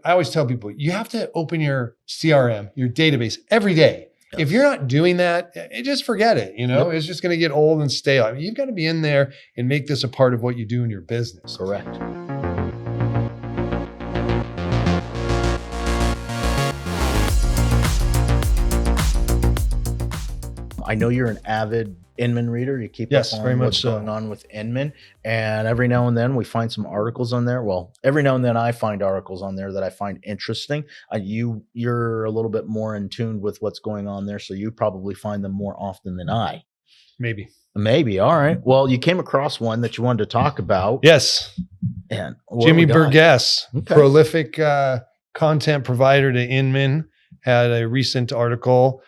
I always tell people, you have to open your CRM, your database every day. Yes. If you're not doing that, just forget it. Yep. It's just going to get old and stale. I mean, you've got to be in there and make this a part of what you do in your business. Correct. I know you're an avid Inman reader. You keep Yes, up on very much what's so. going on with Inman. And every now and then we find some articles on there. Well, every now and then I find articles on there that I find interesting. You're a little bit more in tune with what's going on there, so you probably find them more often than I. Maybe. All right. Well, you came across one that you wanted to talk about. Yes. And Jimmy Burgess, Okay. prolific content provider to Inman, had a recent article.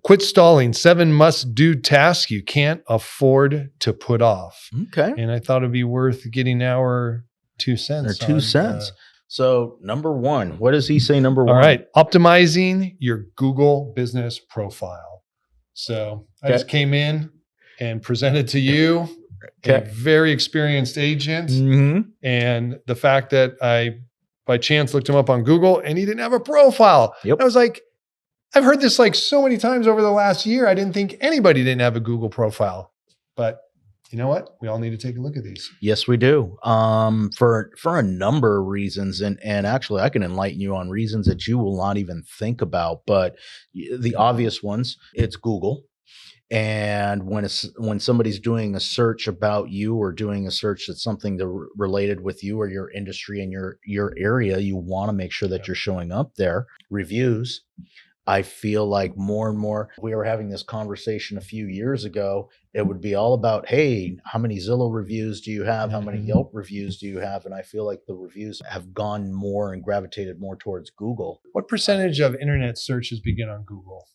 Quit stalling, 7 must-do tasks you can't afford to put off. Okay. And I thought it'd be worth getting our 2 cents. Or 2 cents. So number one, what does he say? Number one. All right. Optimizing your Google business profile. So I just came in and presented to you a very experienced agent. Mm-hmm. And the fact that I, by chance, looked him up on Google and he didn't have a profile. Yep. I was like, I've heard this like so many times over the last year. I didn't think anybody didn't have a Google profile, but you know what? We all need to take a look at these. Yes, we do. For a number of reasons, and actually, I can enlighten you on reasons that you will not even think about. But the obvious ones, it's Google. And when somebody's doing a search about you or doing a search that's something related with you or your industry and your area, you want to make sure that you're showing up there. Reviews. I feel like more and more, we were having this conversation a few years ago. It would be all about, hey, how many Zillow reviews do you have? How many Yelp reviews do you have? And I feel like the reviews have gone more and gravitated more towards Google. What percentage of internet searches begin on Google?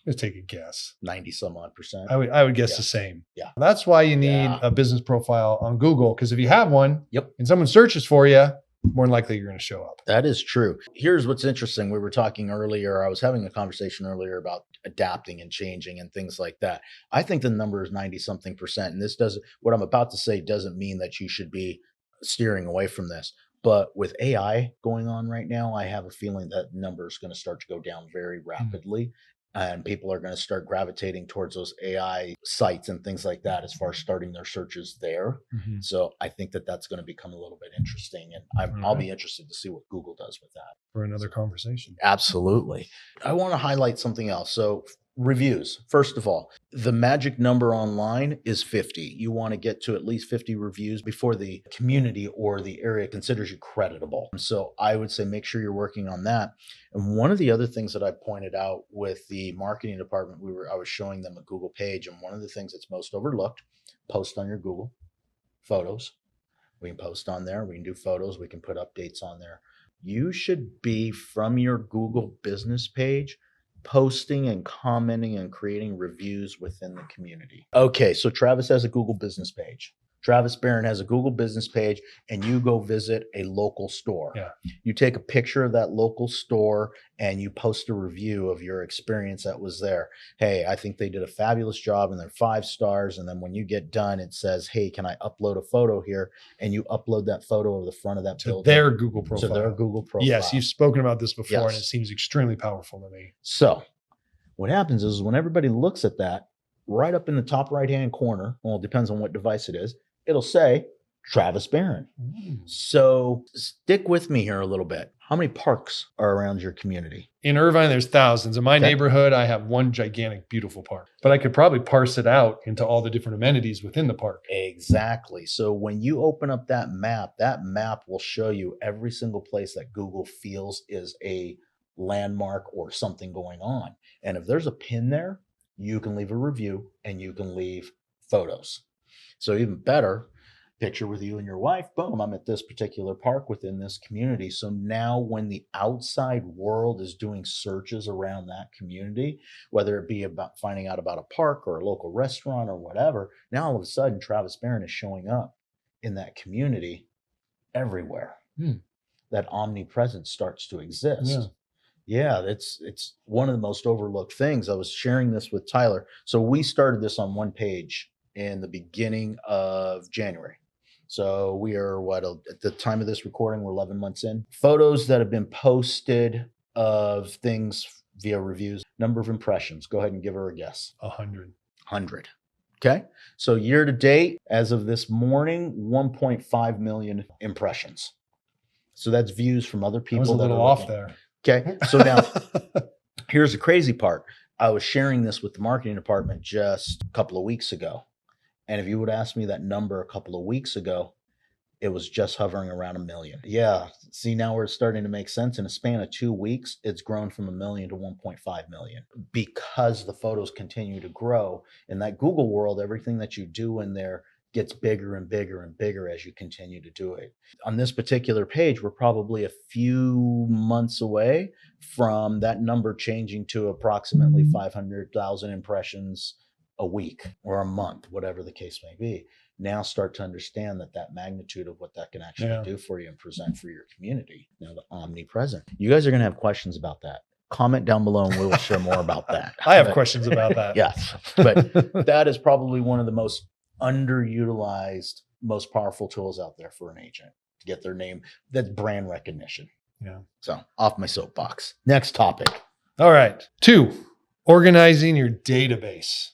Let's take a guess. 90 some odd percent. I would guess the same. Yeah. That's why you need a business profile on Google, because if you have one and someone searches for you, more than likely you're going to show up. That is true. Here's what's interesting. We were talking earlier. I was having a conversation earlier about adapting and changing and things like that. I think the number is 90 something percent. And this doesn't, what I'm about to say doesn't mean that you should be steering away from this. But with AI going on right now, I have a feeling that number is going to start to go down very rapidly. And people are going to start gravitating towards those AI sites and things like that as far as starting their searches there. Mm-hmm. So I think that that's going to become a little bit interesting. And I'll be interested to see what Google does with that. For another conversation. Absolutely. I want to highlight something else. So reviews, first of all, the magic number online is 50. You want to get to at least 50 reviews before the community or the area considers you creditable. So I would say make sure you're working on that. And one of the other things that I pointed out with the marketing department, I was showing them a Google page, and one of the things that's most overlooked, post on your Google photos. We can post on there. We can do photos. We can put updates on there. You should be, from your Google business page, posting and commenting and creating reviews within the community. Okay, so Travis has a Google business page. Travis Barron has a Google business page, and you go visit a local store. Yeah. You take a picture of that local store and you post a review of your experience that was there. Hey, I think they did a fabulous job and they're 5 stars. And then when you get done, it says, hey, can I upload a photo here? And you upload that photo of the front of that building. Their Google profile. To their Google profile. Yes, you've spoken about this before, and it seems extremely powerful to me. So what happens is when everybody looks at that, right up in the top right-hand corner, well, it depends on what device it is, it'll say Travis Barron. So stick with me here a little bit. How many parks are around your community? In Irvine, there's thousands. In my neighborhood, I have one gigantic, beautiful park. But I could probably parse it out into all the different amenities within the park. Exactly. So when you open up that map will show you every single place that Google feels is a landmark or something going on. And if there's a pin there, you can leave a review and you can leave photos. So even better, picture with you and your wife, boom, I'm at this particular park within this community. So now when the outside world is doing searches around that community, whether it be about finding out about a park or a local restaurant or whatever, now all of a sudden Travis Barron is showing up in that community everywhere. That omnipresence starts to exist. Yeah, it's one of the most overlooked things. I was sharing this with Tyler. So we started this on one page in the beginning of January. So we are at the time of this recording, we're 11 months in. Photos that have been posted of things via reviews, number of impressions. Go ahead and give her a guess. 100. 100. Okay. So year to date, as of this morning, 1.5 million impressions. So that's views from other people. I was a little off there. Okay. So now here's the crazy part. I was sharing this with the marketing department just a couple of weeks ago. And if you would ask me that number a couple of weeks ago, it was just hovering around 1 million. Yeah. See, now we're starting to make sense. In a span of 2 weeks, it's grown from 1 million to 1.5 million because the photos continue to grow. In that Google world, everything that you do in there gets bigger and bigger and bigger as you continue to do it. On this particular page, we're probably a few months away from that number changing to approximately 500,000 impressions a week or a month, whatever the case may be. Now start to understand that magnitude of what that can actually do for you and present for your community. Now the omnipresent. You guys are going to have questions about that. Comment down below and we will share more about that. I have questions about that. Yes. But that is probably one of the most underutilized, most powerful tools out there for an agent to get their name. That's brand recognition. Yeah. So off my soapbox. Next topic. All right. 2, organizing your database.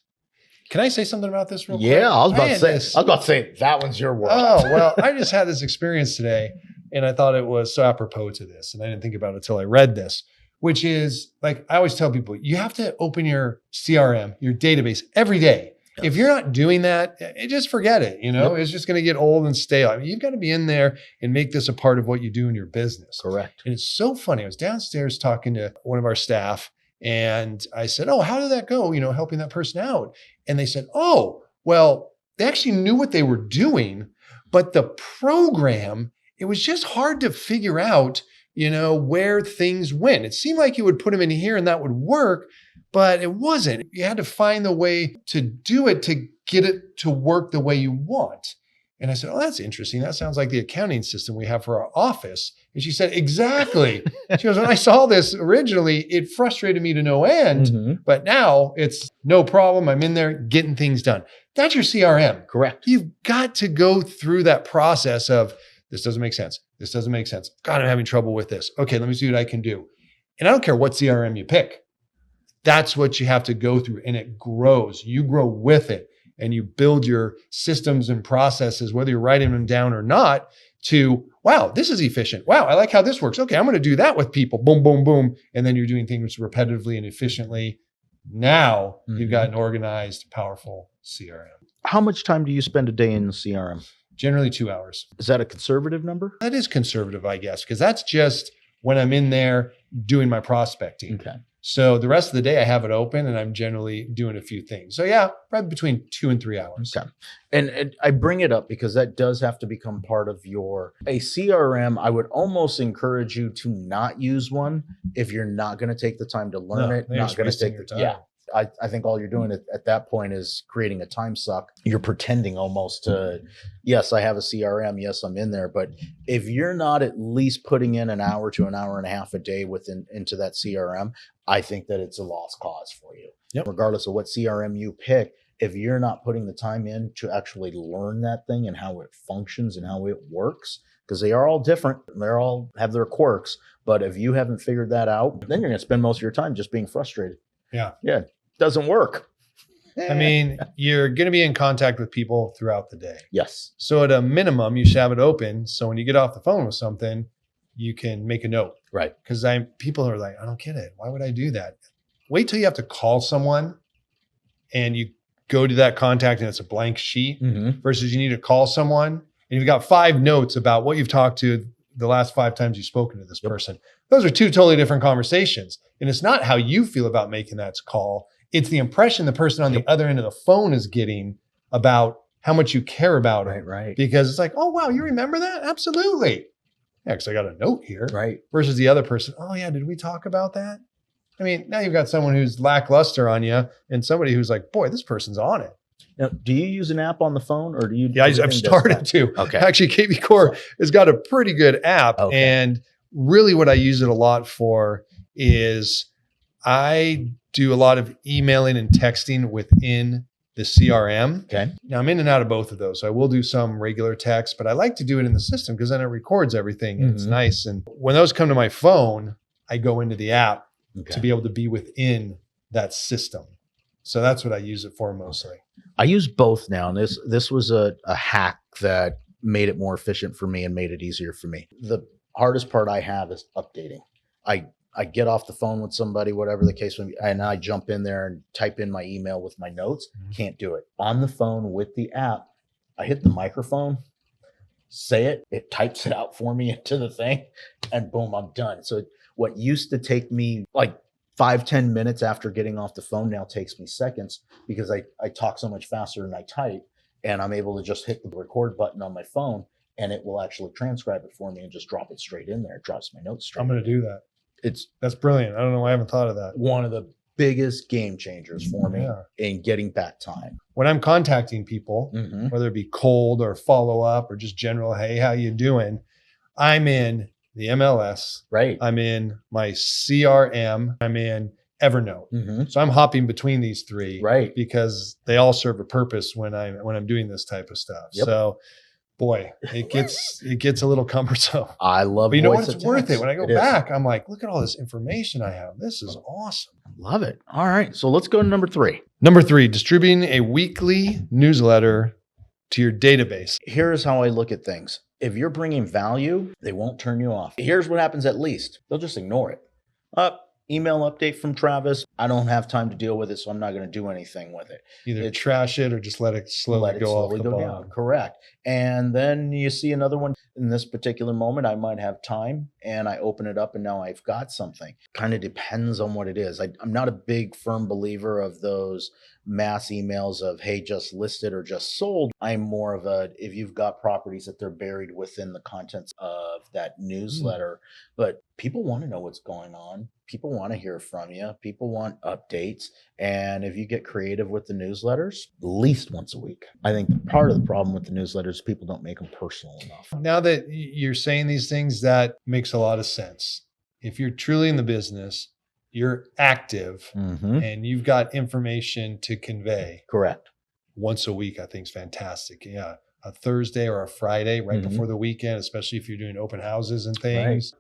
Can I say something about this real quick? Yeah, I was about to say that one's your word. Oh, well, I just had this experience today and I thought it was so apropos to this. And I didn't think about it until I read this, which is like, I always tell people, you have to open your CRM, your database every day. Yes. If you're not doing that, just forget it. It's just going to get old and stale. I mean, you've got to be in there and make this a part of what you do in your business. Correct. And it's so funny. I was downstairs talking to one of our staff and I said, oh, how did that go? Helping that person out. And they said, oh, well, they actually knew what they were doing, but the program, it was just hard to figure out, where things went. It seemed like you would put them in here and that would work, but it wasn't. You had to find the way to do it to get it to work the way you want. And I said, oh, that's interesting. That sounds like the accounting system we have for our office. And she said, exactly. She goes, when I saw this originally, it frustrated me to no end, but now it's no problem. I'm in there getting things done. That's your CRM. Correct. You've got to go through that process of this doesn't make sense. This doesn't make sense. God, I'm having trouble with this. Okay, let me see what I can do. And I don't care what CRM you pick. That's what you have to go through and it grows. You grow with it. And you build your systems and processes, whether you're writing them down or not, to, wow, this is efficient. Wow, I like how this works. Okay, I'm going to do that with people. Boom, boom, boom. And then you're doing things repetitively and efficiently. Now you've got an organized, powerful CRM. How much time do you spend a day in the CRM? Generally 2 hours. Is that a conservative number? That is conservative, I guess, because that's just when I'm in there doing my prospecting. Okay. So the rest of the day I have it open and I'm generally doing a few things. So yeah, probably between 2 and 3 hours. Okay. And I bring it up because that does have to become part of a CRM. I would almost encourage you to not use one if you're not going to take the time to learn it. Not going to take your time. Yeah. I think all you're doing at that point is creating a time suck. You're pretending almost to, yes, I have a CRM. Yes, I'm in there. But if you're not at least putting in an hour to an hour and a half a day into that CRM, I think that it's a lost cause for you. Yep. Regardless of what CRM you pick, if you're not putting the time in to actually learn that thing and how it functions and how it works, because they are all different, they all have their quirks. But if you haven't figured that out, then you're going to spend most of your time just being frustrated. Yeah. Yeah. Doesn't work. I mean, you're going to be in contact with people throughout the day. Yes. So at a minimum, you should have it open. So when you get off the phone with something, you can make a note. Right. Because people are like, I don't get it. Why would I do that? Wait till you have to call someone and you go to that contact and it's a blank sheet versus you need to call someone and you've got 5 notes about what you've talked to the last 5 times you've spoken to this person. Those are 2 totally different conversations. And it's not how you feel about making that call. It's the impression the person on the other end of the phone is getting about how much you care about it. Right. Because it's like, oh, wow, you remember that? Absolutely. Yeah, because I got a note here. Right. Versus the other person, oh, yeah, did we talk about that? I mean, now you've got someone who's lackluster on you and somebody who's like, boy, this person's on it. Now, do you use an app on the phone or do you? Yeah, I've started to. Okay. Actually, KB Core has got a pretty good app. Okay. And really what I use it a lot for is I do a lot of emailing and texting within the the CRM. Okay. Now I'm in and out of both of those. So I will do some regular text, but I like to do it in the system because then it records everything and it's Mhm. nice. And when those come to my phone, I go into the app Okay. to be able to be within that system. So that's what I use it for mostly. I use both now. And this was a hack that made it more efficient for me and made it easier for me. The hardest part I have is updating. I get off the phone with somebody, whatever the case may be, and I jump in there and type in my email with my notes. Can't do it. On the phone with the app, I hit the microphone, say it, it types it out for me into the thing, and boom, I'm done. So what used to take me like 5-10 minutes after getting off the phone now takes me seconds because I talk so much faster than I type, and I'm able to just hit the record button on my phone and it will actually transcribe it for me and just drop it straight in there. It drops my notes straight. I'm going to do that. It's That's brilliant. I don't know why I haven't thought of that. one of the biggest game changers for me Yeah. in getting back time. When I'm contacting people, Mhm. whether it be cold or follow up or just general, hey, how you doing? I'm in the MLS. Right. I'm in my CRM. I'm in Evernote. Mhm. So I'm hopping between these three, Right. because they all serve a purpose when I'm doing this type of stuff. Yep. So, boy, it gets a little cumbersome. I love But you know what? voice It's to worth it. text. When I go It is. back, I'm like, look at all this information I have. This is awesome. Love it. All right. So let's go to number 3. Number 3, distributing a weekly newsletter to your database. Here's how I look at things. If you're bringing value, they won't turn you off. Here's what happens at least. They'll just ignore it. Email update from Travis. I don't have time to deal with it, so I'm not going to do anything with it. Either It's- trash it or just let it slowly go off the bottom. down. Correct. And then you see another one. In this particular moment, I might have time and I open it up and now I've got something. Kind of depends on what it is. I'm not a big firm believer of those mass emails of, hey, just listed or just sold. I'm more of a, if you've got properties that they're buried within the contents of that newsletter, but people want to know what's going on. People want to hear from you. People want updates. And if you get creative with the newsletters, at least once a week. I think part of the problem with the newsletters is people don't make them personal enough. Now that you're saying these things, that makes a lot of sense. If you're truly in the business, you're active Mm-hmm. and you've got information to convey. Correct. Once a week, I think is fantastic. Yeah. A Thursday or a Friday right Mhm. before the weekend, especially if you're doing open houses and things.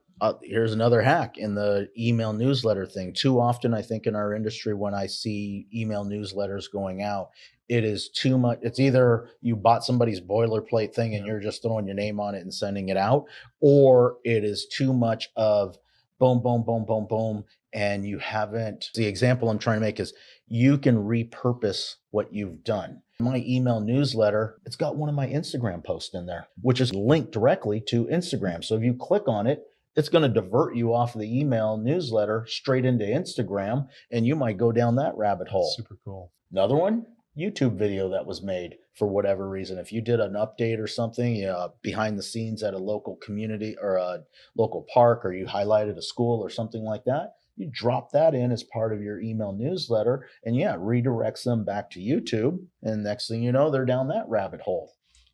Here's another hack in the email newsletter thing. Too often, I think in our industry, when I see email newsletters going out, it is too much. It's either you bought somebody's boilerplate thing and you're just throwing your name on it and sending it out, or it is too much of boom, boom, boom, boom, boom. And you haven't, the example I'm trying to make is you can repurpose what you've done. My email newsletter, it's got one of my Instagram posts in there, which is linked directly to Instagram. So if you click on it, it's going to divert you off of the email newsletter straight into Instagram, and you might go down that rabbit hole. Super cool. Another one, YouTube video that was made for whatever reason. If you did an update or something behind the scenes at a local community or a local park, or you highlighted a school or something like that, you drop that in as part of your email newsletter, and redirects them back to YouTube. And next thing you know, they're down that rabbit hole.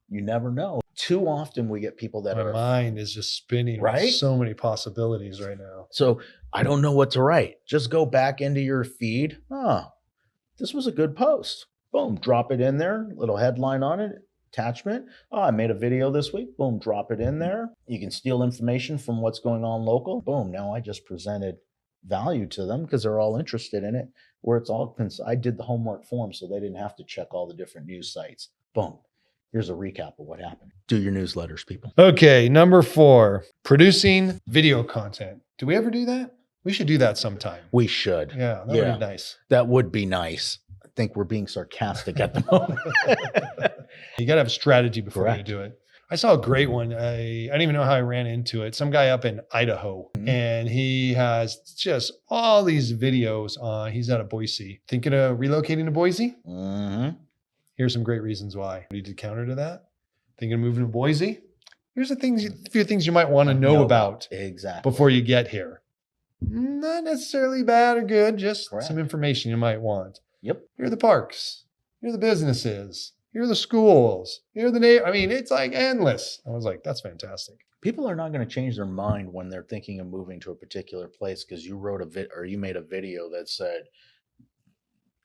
You never know. Too often we get people that My are mind is just spinning Right? with so many possibilities right now. So I don't know what to write. Just go back into your feed. This was a good post. Boom, drop it in there. Little headline on it, attachment. I made a video this week. Boom, drop it in there. You can steal information from what's going on local. Boom, now I just presented value to them because they're all interested in it. Where it's all, I did the homework for them so they didn't have to check all the different news sites. Boom. Here's a recap of what happened. Do your newsletters, people. Okay, number 4, producing video content. Do we ever do that? We should do that sometime. We should. Yeah, that would be nice. That would be nice. I think we're being sarcastic at the moment. You got to have a strategy before Correct. you do it. I saw a great one. I don't even know how I ran into it. Some guy up in Idaho, Mhm. and he has just all these videos on. He's out of Boise. Thinking of relocating to Boise? Mm-hmm. Here's some great reasons why. You did counter to that? Thinking of moving to Boise? Here's a few things you might want to know about Exactly. before you get here. Not necessarily bad or good, just Correct. some information you might want. Yep. Here are the parks. Here are the businesses. Here are the schools. Here are the I mean, it's like endless. I was like, that's fantastic. People are not going to change their mind when they're thinking of moving to a particular place because you wrote you made a video that said,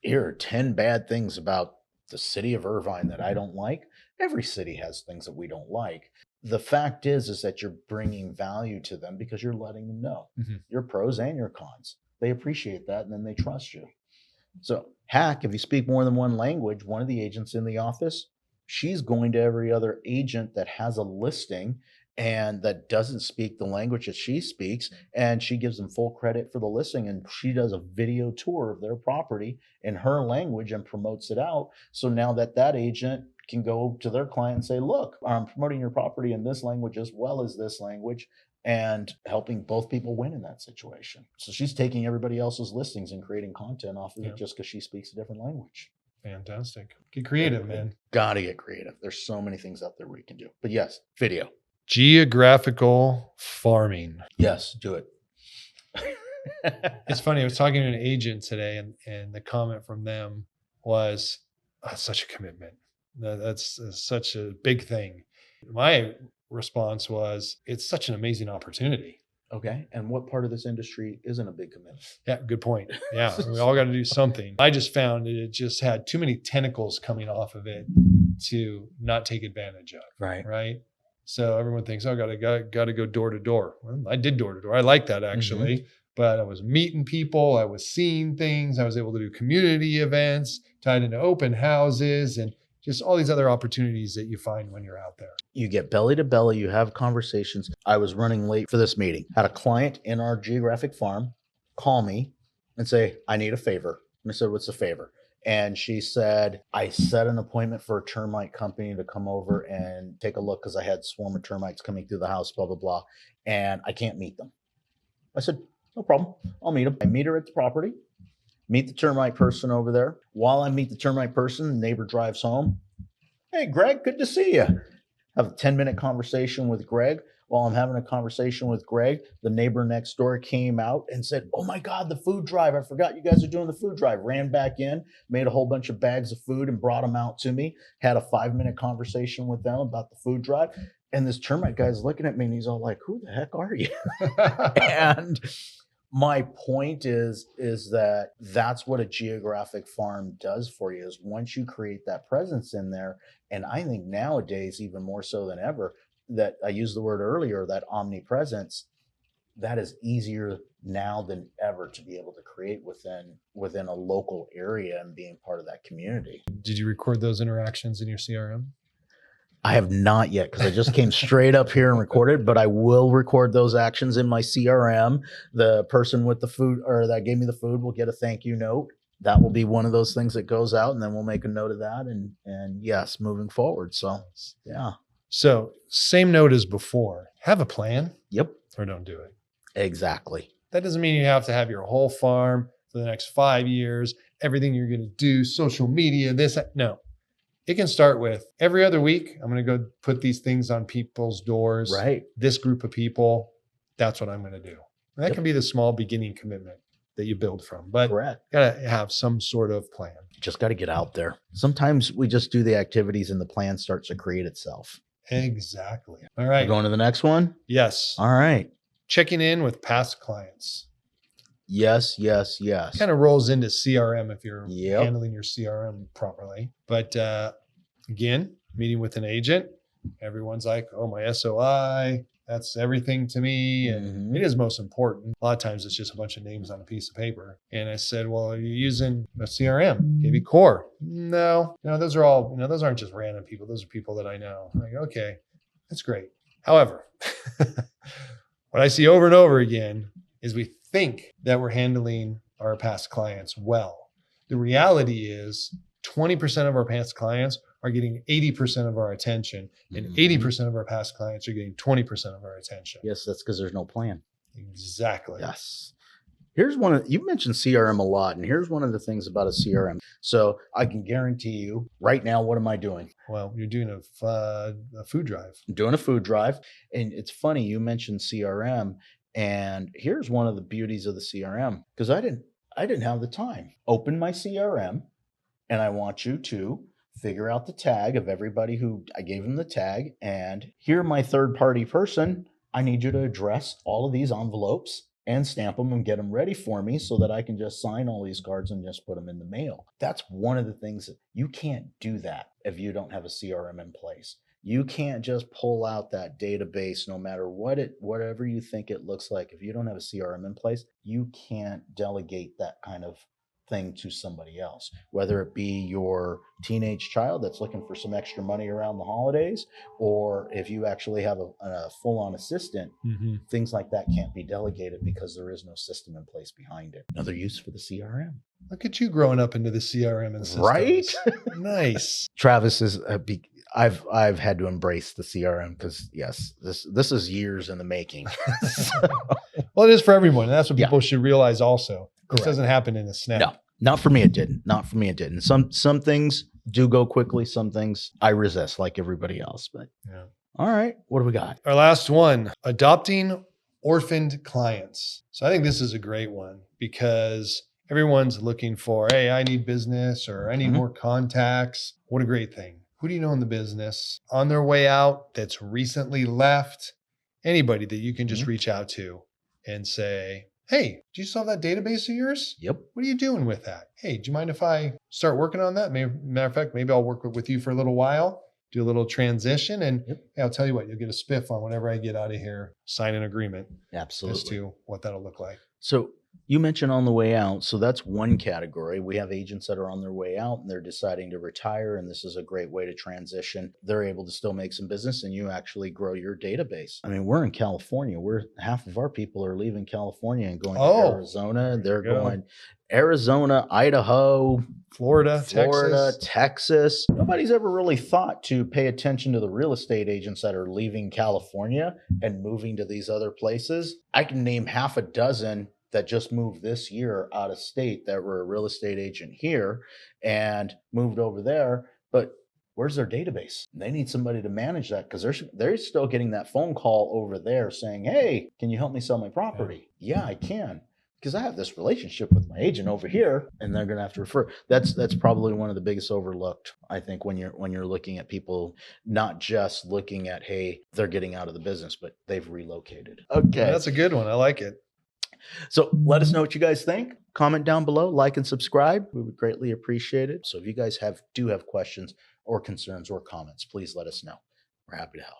here are 10 bad things about the city of Irvine that I don't like. Every city has things that we don't like. The fact is that you're bringing value to them because you're letting them know your pros and your cons. They appreciate that, and then they trust you. So, heck, if you speak more than one language, one of the agents in the office, she's going to every other agent that has a listing and that doesn't speak the language that she speaks, and she gives them full credit for the listing, and she does a video tour of their property in her language and promotes it out. So now that agent can go to their client and say, look, I'm promoting your property in this language as well as this language, and helping both people win in that situation. So she's taking everybody else's listings and creating content off of it just because she speaks a different language. Fantastic. Get creative, man. Gotta get creative. There's so many things out there we can do. But yes, video. Geographical farming. Yes, do it. It's funny. I was talking to an agent today, and the comment from them was, that's such a commitment. That's such a big thing. My response was, it's such an amazing opportunity. Okay. And what part of this industry isn't a big commitment? Yeah, good point. Yeah, we all got to do something. I just found it just had too many tentacles coming off of it to not take advantage of. Right. So everyone thinks, oh, got to go door to door. Well, I did door to door. I like that actually, but I was meeting people. I was seeing things. I was able to do community events tied into open houses and just all these other opportunities that you find when you're out there. You get belly to belly, you have conversations. I was running late for this meeting. Had a client in our geographic farm call me and say, I need a favor. And I said, what's the favor? And she said, I set an appointment for a termite company to come over and take a look because I had swarm of termites coming through the house, blah, blah, blah. And I can't meet them. I said, no problem. I'll meet them. I meet her at the property. Meet the termite person over there. While I meet the termite person, the neighbor drives home. Hey, Greg, good to see you. Have a 10-minute conversation with Greg. While I'm having a conversation with Greg, the neighbor next door came out and said, oh my God, the food drive. I forgot you guys are doing the food drive. Ran back in, made a whole bunch of bags of food and brought them out to me. Had a 5-minute conversation with them about the food drive. And this termite guy's looking at me and he's all like, who the heck are you? And my point is that that's what a geographic farm does for you, is once you create that presence in there. And I think nowadays, even more so than ever, that I used the word earlier, that omnipresence, that is easier now than ever to be able to create within a local area and being part of that community. Did you record those interactions in your CRM? I have not yet because I just came straight up here and recorded, but I will record those actions in my CRM. The person with the food or that gave me the food will get a thank you note. That will be one of those things that goes out, and then we'll make a note of that. And yes, moving forward. So, yeah. So same note as before, have a plan. Yep. Or don't do it. Exactly. That doesn't mean you have to have your whole farm for the next 5 years, everything you're going to do, social media, this, that. No. It can start with every other week, I'm going to go put these things on people's doors. Right. This group of people, that's what I'm going to do. And that can be the small beginning commitment that you build from. But correct. You got to have some sort of plan. You just got to get out there. Sometimes we just do the activities and the plan starts to create itself. Exactly. All right. We're going to the next one? Yes. All right. Checking in with past clients. Yes. Kind of rolls into CRM if you're handling your CRM properly. But again, meeting with an agent, everyone's like, oh, my SOI, that's everything to me. And it is most important. A lot of times it's just a bunch of names on a piece of paper. And I said, well, are you using a CRM? KB Core? No, those are all, those aren't just random people. Those are people that I know. I'm like, okay, that's great. However, what I see over and over again is we think that we're handling our past clients well. The reality is 20% of our past clients are getting 80% of our attention, and 80% of our past clients are getting 20% of our attention. Yes, that's because there's no plan. Exactly. Yes. Here's you mentioned CRM a lot, and here's one of the things about a CRM. So I can guarantee you right now, what am I doing? Well, you're doing a food drive. I'm doing a food drive. And it's funny, you mentioned CRM, and here's one of the beauties of the CRM, because I didn't have the time. Open my CRM, and I want you to figure out the tag of everybody who I gave them the tag. And here, my third party person, I need you to address all of these envelopes and stamp them and get them ready for me so that I can just sign all these cards and just put them in the mail. That's one of the things that you can't do that if you don't have a CRM in place. You can't just pull out that database no matter whatever you think it looks like. If you don't have a CRM in place, you can't delegate that kind of thing to somebody else, whether it be your teenage child that's looking for some extra money around the holidays, or if you actually have a full-on assistant. Things like that can't be delegated because there is no system in place behind it. Another use for the CRM. Look at you growing up into the CRM and systems. Right? Nice. Travis is I've had to embrace the CRM because yes, this is years in the making. Well, it is for everyone. And that's what people should realize also. This Correct. doesn't happen in a snap. No, not for me. It didn't. Not for me. It didn't. Some things do go quickly. Some things I resist like everybody else. But Yeah. All right, what do we got? Our last one, adopting orphaned clients. So I think this is a great one because everyone's looking for, hey, I need business or I need more contacts. What a great thing. Who do you know in the business on their way out that's recently left? Anybody that you can just reach out to and say, hey, do you still have that database of yours? Yep. What are you doing with that? Hey, do you mind if I start working on that? Matter of fact, maybe I'll work with you for a little while, do a little transition, and hey, I'll tell you what, you'll get a spiff on whenever I get out of here, sign an agreement. Absolutely. As to what that'll look like. So you mentioned on the way out. So that's one category. We have agents that are on their way out and they're deciding to retire. And this is a great way to transition. They're able to still make some business and you actually grow your database. I mean, we're in California. Half of our people are leaving California and going to Arizona. They're going Arizona, Idaho, Florida, Texas. Nobody's ever really thought to pay attention to the real estate agents that are leaving California and moving to these other places. I can name half a dozen that just moved this year out of state that were a real estate agent here and moved over there. But where's their database? They need somebody to manage that because they're still getting that phone call over there saying, hey, can you help me sell my property? Yeah, I can. Because I have this relationship with my agent over here, and they're going to have to refer. That's probably one of the biggest overlooked, I think, when you're looking at people, not just looking at, hey, they're getting out of the business, but they've relocated. Okay, that's a good one. I like it. So let us know what you guys think. Comment down below, like and subscribe. We would greatly appreciate it. So if you guys do have questions or concerns or comments, please let us know. We're happy to help.